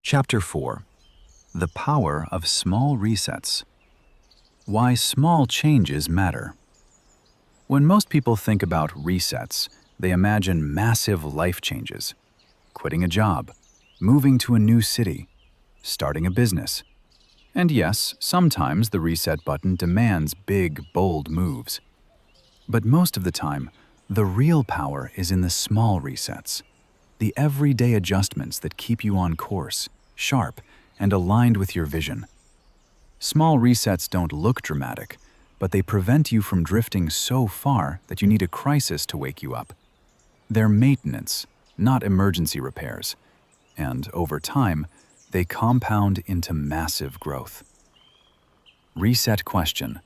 Chapter 4. The Power of Small Resets. Why Small Changes Matter. When most people think about resets, they imagine massive life changes. Quitting a job, moving to a new city, starting a business. And yes, sometimes the reset button demands big, bold moves. But most of the time, the real power is in the small resets. The everyday adjustments that keep you on course, sharp, and aligned with your vision. Small resets don't look dramatic, but they prevent you from drifting so far that you need a crisis to wake you up. They're maintenance, not emergency repairs, and over time, they compound into massive growth. Reset question.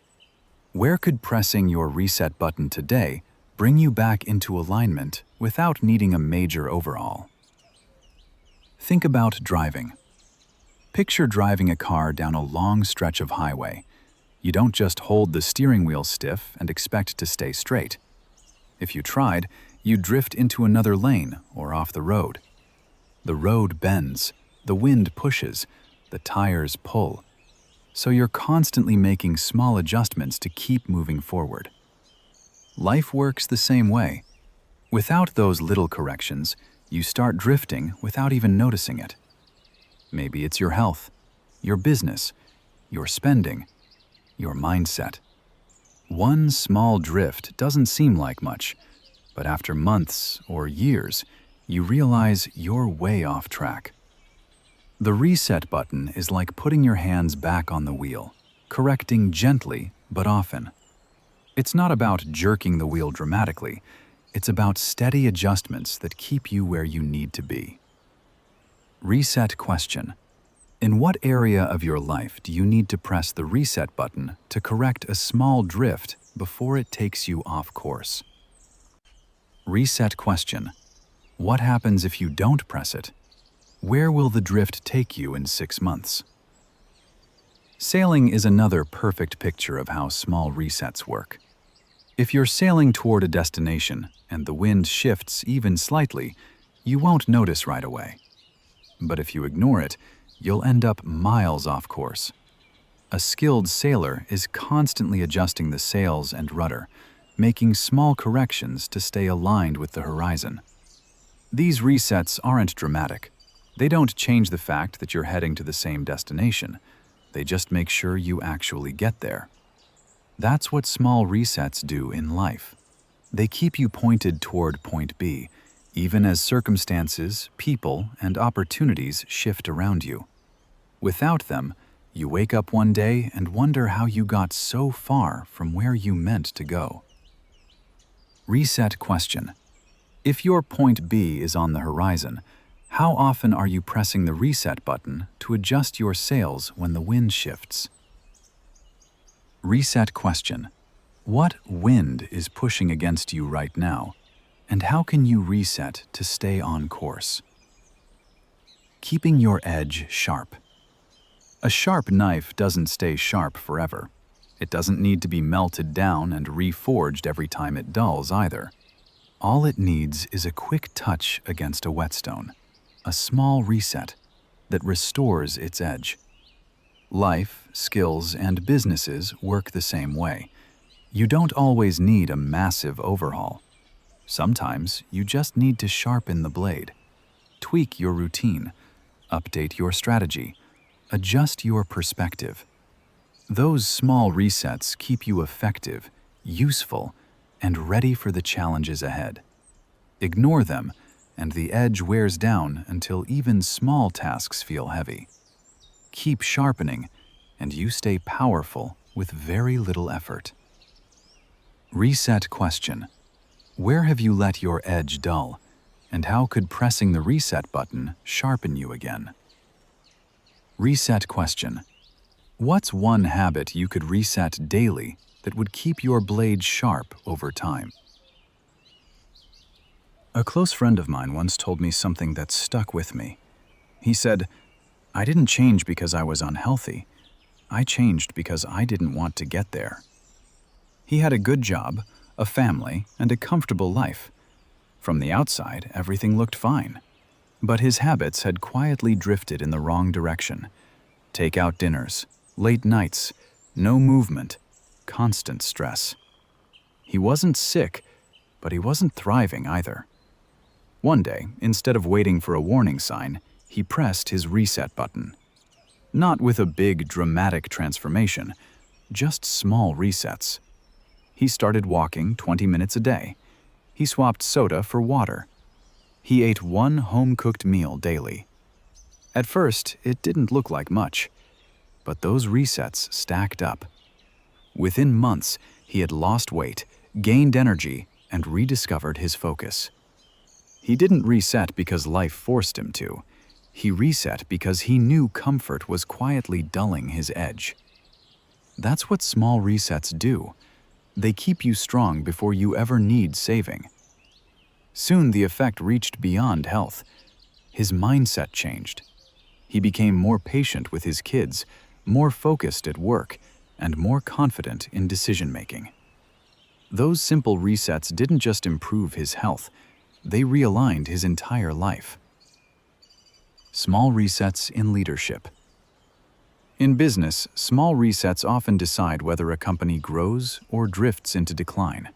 Where could pressing your reset button today bring you back into alignment without needing a major overhaul? Think about driving. Picture driving a car down a long stretch of highway. You don't just hold the steering wheel stiff and expect to stay straight. If you tried, you'd drift into another lane or off the road. The road bends, the wind pushes, the tires pull. So you're constantly making small adjustments to keep moving forward. Life works the same way. Without those little corrections, you start drifting without even noticing it. Maybe it's your health, your business, your spending, your mindset. One small drift doesn't seem like much, but after months or years, you realize you're way off track. The reset button is like putting your hands back on the wheel, correcting gently but often. It's not about jerking the wheel dramatically, it's about steady adjustments that keep you where you need to be. Reset question. In what area of your life do you need to press the reset button to correct a small drift before it takes you off course? Reset question. What happens if you don't press it? Where will the drift take you in 6 months? Sailing is another perfect picture of how small resets work. If you're sailing toward a destination and the wind shifts even slightly, you won't notice right away. But if you ignore it, you'll end up miles off course. A skilled sailor is constantly adjusting the sails and rudder, making small corrections to stay aligned with the horizon. These resets aren't dramatic. They don't change the fact that you're heading to the same destination. They just make sure you actually get there. That's what small resets do in life. They keep you pointed toward point B, even as circumstances, people, and opportunities shift around you. Without them, you wake up one day and wonder how you got so far from where you meant to go. Reset question. If your point B is on the horizon, how often are you pressing the reset button to adjust your sails when the wind shifts? Reset question. What wind is pushing against you right now, and how can you reset to stay on course? Keeping your edge sharp. A sharp knife doesn't stay sharp forever. It doesn't need to be melted down and reforged every time it dulls either. All it needs is a quick touch against a whetstone. A small reset that restores its edge. Life, skills, and businesses work the same way. You don't always need a massive overhaul. Sometimes you just need to sharpen the blade, tweak your routine, update your strategy, adjust your perspective. Those small resets keep you effective, useful, and ready for the challenges ahead. Ignore them, and the edge wears down until even small tasks feel heavy. Keep sharpening, and you stay powerful with very little effort. Reset question. Where have you let your edge dull, and how could pressing the reset button sharpen you again? Reset question. What's one habit you could reset daily that would keep your blade sharp over time? A close friend of mine once told me something that stuck with me. He said, "I didn't change because I was unhealthy. I changed because I didn't want to get there." He had a good job, a family, and a comfortable life. From the outside, everything looked fine. But his habits had quietly drifted in the wrong direction. Takeout dinners, late nights, no movement, constant stress. He wasn't sick, but he wasn't thriving either. One day, instead of waiting for a warning sign, he pressed his reset button. Not with a big, dramatic transformation, just small resets. He started walking 20 minutes a day. He swapped soda for water. He ate one home-cooked meal daily. At first, it didn't look like much, but those resets stacked up. Within months, he had lost weight, gained energy, and rediscovered his focus. He didn't reset because life forced him to. He reset because he knew comfort was quietly dulling his edge. That's what small resets do. They keep you strong before you ever need saving. Soon the effect reached beyond health. His mindset changed. He became more patient with his kids, more focused at work, and more confident in decision-making. Those simple resets didn't just improve his health, they realigned his entire life. Small resets in leadership. In business, small resets often decide whether a company grows or drifts into decline.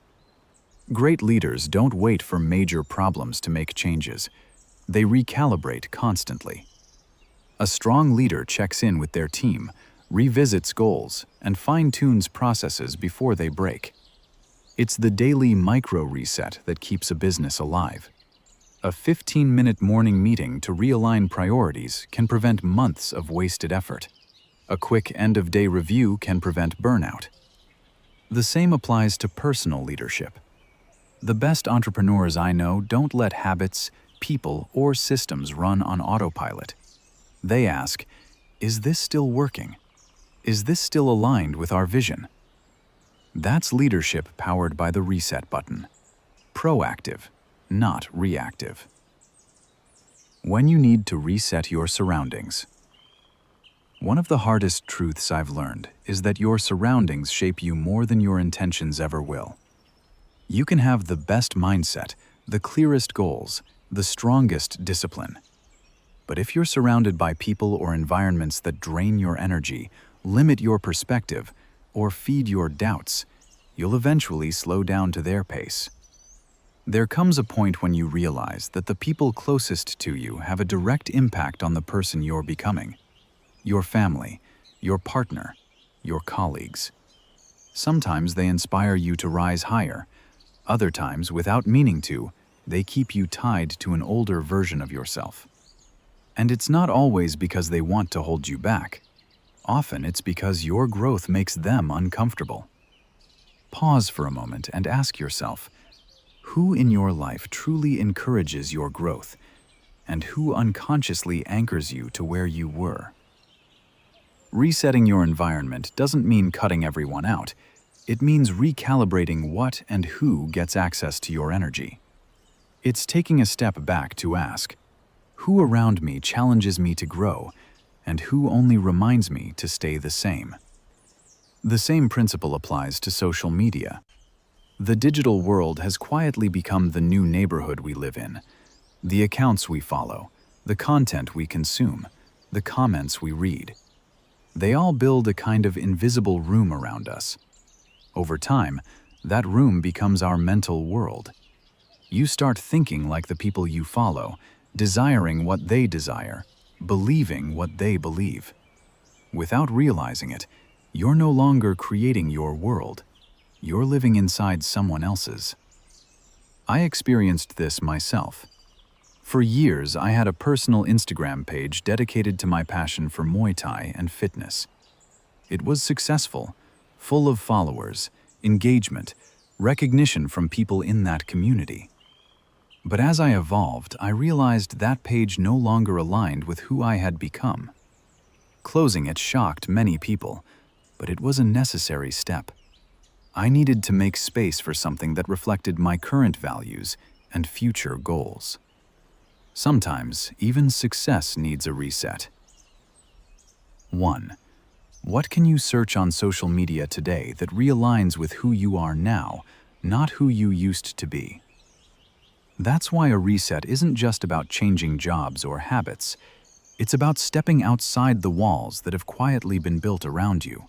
Great leaders don't wait for major problems to make changes. They recalibrate constantly. A strong leader checks in with their team, revisits goals, and fine-tunes processes before they break. It's the daily micro-reset that keeps a business alive. A 15-minute morning meeting to realign priorities can prevent months of wasted effort. A quick end-of-day review can prevent burnout. The same applies to personal leadership. The best entrepreneurs I know don't let habits, people, or systems run on autopilot. They ask, is this still working? Is this still aligned with our vision? That's leadership powered by the reset button. Proactive, not reactive. When you need to reset your surroundings. One of the hardest truths I've learned is that your surroundings shape you more than your intentions ever will. You can have the best mindset, the clearest goals, the strongest discipline. But if you're surrounded by people or environments that drain your energy, limit your perspective, or feed your doubts, you'll eventually slow down to their pace. There comes a point when you realize that the people closest to you have a direct impact on the person you're becoming. Your family, your partner, your colleagues. Sometimes they inspire you to rise higher. Other times, without meaning to, they keep you tied to an older version of yourself. And it's not always because they want to hold you back. Often it's because your growth makes them uncomfortable. Pause for a moment and ask yourself, who in your life truly encourages your growth, and who unconsciously anchors you to where you were? Resetting your environment doesn't mean cutting everyone out. It means recalibrating what and who gets access to your energy. It's taking a step back to ask, who around me challenges me to grow, and who only reminds me to stay the same? The same principle applies to social media. The digital world has quietly become the new neighborhood we live in. The accounts we follow, the content we consume, the comments we read. They all build a kind of invisible room around us. Over time, that room becomes our mental world. You start thinking like the people you follow, desiring what they desire, believing what they believe. Without realizing it, you're no longer creating your world. You're living inside someone else's. I experienced this myself. For years, I had a personal Instagram page dedicated to my passion for Muay Thai and fitness. It was successful, full of followers, engagement, recognition from people in that community. But as I evolved, I realized that page no longer aligned with who I had become. Closing it shocked many people, but it was a necessary step. I needed to make space for something that reflected my current values and future goals. Sometimes, even success needs a reset. 1. What can you search on social media today that realigns with who you are now, not who you used to be? That's why a reset isn't just about changing jobs or habits. It's about stepping outside the walls that have quietly been built around you.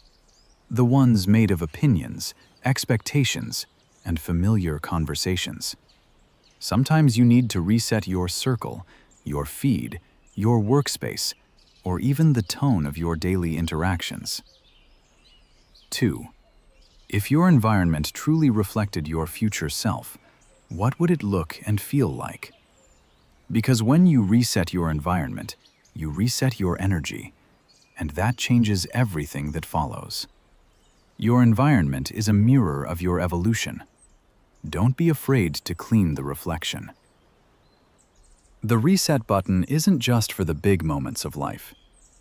The ones made of opinions, expectations, and familiar conversations. Sometimes you need to reset your circle, your feed, your workspace, or even the tone of your daily interactions. 2. If your environment truly reflected your future self, what would it look and feel like? Because when you reset your environment, you reset your energy, and that changes everything that follows. Your environment is a mirror of your evolution. Don't be afraid to clean the reflection. The reset button isn't just for the big moments of life.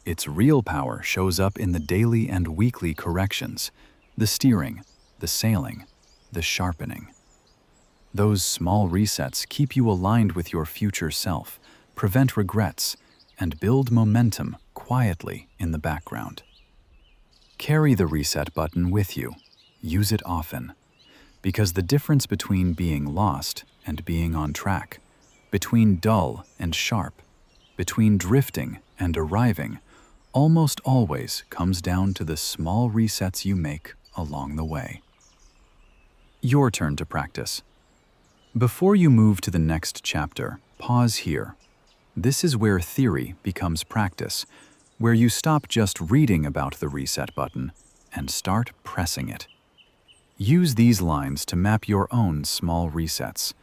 Its real power shows up in the daily and weekly corrections, the steering, the sailing, the sharpening. Those small resets keep you aligned with your future self, prevent regrets, and build momentum quietly in the background. Carry the reset button with you. Use it often. Because the difference between being lost and being on track, between dull and sharp, between drifting and arriving, almost always comes down to the small resets you make along the way. Your turn to practice. Before you move to the next chapter, pause here. This is where theory becomes practice, where you stop just reading about the reset button and start pressing it. Use these lines to map your own small resets,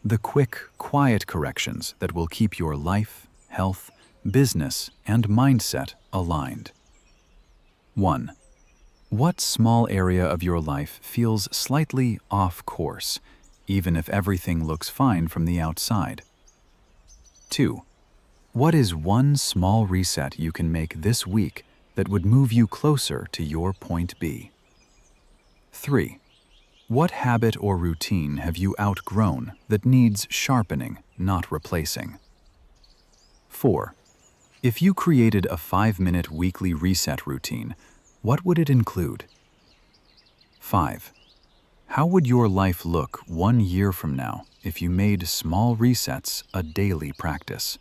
the quick, quiet corrections that will keep your life, health, business, and mindset aligned. 1. What small area of your life feels slightly off course, even if everything looks fine from the outside? 2. What is one small reset you can make this week that would move you closer to your point B? 3. What habit or routine have you outgrown that needs sharpening, not replacing? 4. If you created a 5-minute weekly reset routine, what would it include? 5. How would your life look 1 year from now if you made small resets a daily practice?